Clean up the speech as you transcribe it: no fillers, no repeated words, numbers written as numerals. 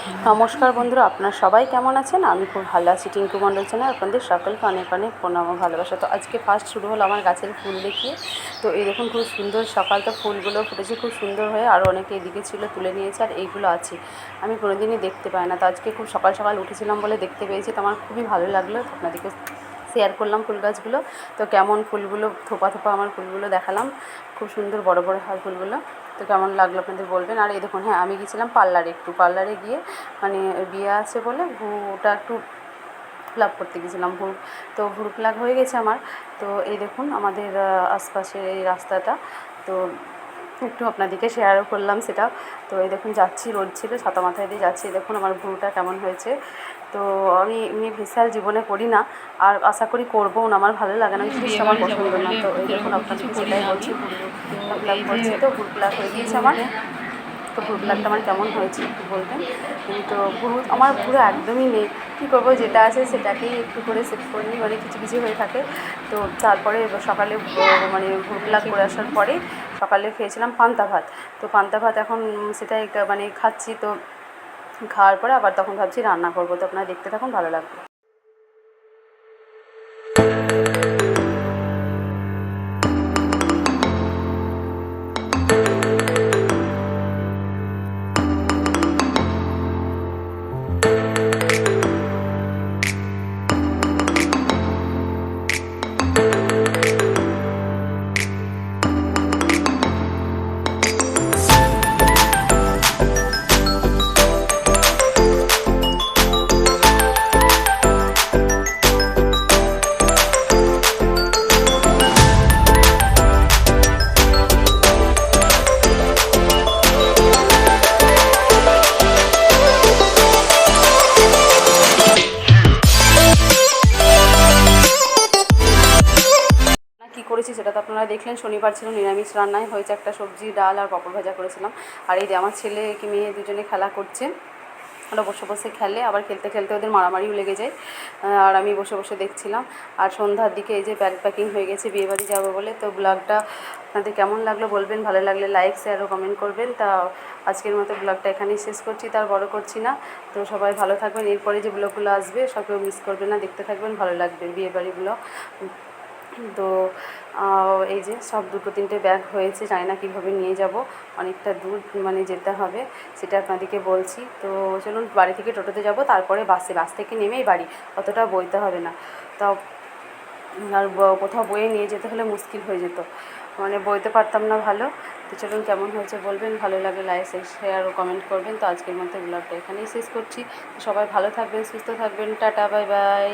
নমস্কার বন্ধুরা, আপনারা সবাই কেমন আছেন? আমি খুব ভালো আছি। টিঙ্কু মণ্ডল চ্যানেলে আপনাদের সকলকে অনেক অনেক প্রণাম ও ভালোবাসা। তো আজকে ফার্স্ট শুরু হলো আমার গাছের ফুল দেখিয়ে। তো এই দেখুন খুব সুন্দর সকাল, তো ফুলগুলো ফুটেছে খুব সুন্দর হয়ে, আরও অনেকে এদিকে ছিল তুলে নিয়েছে, আর এইগুলো আছে আমি কোনোদিনই দেখতে পাই না। তো আজকে খুব সকাল সকাল উঠেছিলাম বলে দেখতে পেয়েছি, তো আমার খুবই ভালো লাগলো। তো আপনাদেরকে শেয়ার করলাম ফুল গাছগুলো। তো কেমন ফুলগুলো থোপা থোপা আমার ফুলগুলো দেখালাম, খুব সুন্দর বড় বড় হয় ফুলগুলো। তো কেমন লাগলো আপনাদের বলবেন। আর এই দেখুন, হ্যাঁ আমি গিয়েছিলাম পার্লারে, একটু পার্লারে গিয়ে মানে বিয়ে আছে বলে ভ্রুটা একটু প্লাক করতে গেছিলাম। তো ভ্রু প্লাক হয়ে গেছে আমার। তো এই দেখুন আমাদের আশপাশের এই রাস্তাটা, তো একটু আপনাদেরকে শেয়ারও করলাম সেটা। তো এই দেখুন যাচ্ছি, রোদ ছিল, ছাতা মাথায় দিয়ে যাচ্ছি। দেখুন আমার ভ্রুটা কেমন হয়েছে। তো আমি এমনি ফেসিয়াল জীবনে করি না, আর আশা করি করবও না, আমার ভালো লাগে না, ওই জিনিসটা আমার পছন্দ না। তো এই দেখুন আপনাদেরকে সেটাই বলছি, ভ্রু প্লাক করছি, তো ভ্রু প্লাক হয়ে গিয়েছে আমার। তো ভ্রু প্লাকটা আমার কেমন হয়েছে একটু বলবেন। তো আমার ভ্রু একদমই নেই, কী করবো, যেটা আছে সেটাকেই একটু করে সেট করে নিই, মানে কিছু কিছু হয়ে থাকে। তো তারপরে সকালে মানে ভ্রু প্লাক করে আসার পরে সকালে খেয়েছিলাম পান্তা ভাত। তো পান্তা ভাত এখন সেটাই মানে খাচ্ছি। তো খাওয়ার পরে আবার তখন ভাবছি রান্না করবো। তো আপনারা দেখতে থাকুন, ভালো লাগবে। কী করেছি সেটা তো আপনারা দেখলেন। শনিবার ছিল, নিরামিষ রান্নায় হয়েছে, একটা সবজি, ডাল আর পাঁপড় ভাজা করেছিলাম। আর এই যে আমার ছেলে কি মেয়ে দুজনে খেলা করছে, ওরা বসে বসে খেলে, আবার খেলতে খেলতে ওদের মারামারিও লেগে যায়। আর আমি বসে বসে দেখছিলাম। আর সন্ধ্যার দিকে এই যে ব্যাগ প্যাকিং হয়ে গেছে, বিয়েবাড়ি যাবো বলে। তো ব্লগটা আপনাদের কেমন লাগলো বলবেন, ভালো লাগলে লাইক শেয়ার ও কমেন্ট করবেন। তা আজকের মতো ব্লগটা এখানেই শেষ করছি, তার বড় করছি না। তো সবাই ভালো থাকবেন, এরপরে যে ব্লগগুলো আসবে সব কেউ মিস করবেন না, দেখতে থাকবেন, ভালো লাগবে বিয়েবাড়ি ব্লগ। তো এই যে সব দুটো তিনটে ব্যাগ হয়েছে, জানি না কীভাবে নিয়ে যাব, অনেকটা দূর মানে যেতে হবে, সেটা আপনাদেরকে বলছি। তো চলুন, বাড়ি থেকে টোটোতে যাব, তারপরে বাস থেকে নেমেই বাড়ি, অতটা বইতে হবে না। তাও আর কোথাও বয়ে নিয়ে যেতে হলে মুশকিল হয়ে যেত, মানে বইতে পারতাম না ভালো। তো চলুন, কেমন হয়েছে বলবেন, ভালো লাগলে লাইক শেয়ার ও কমেন্ট করবেন। তো আজকের মতো ব্লগটা এখানেই শেষ করছি। সবাই ভালো থাকবেন, সুস্থ থাকবেন, টাটা, বাই বাই।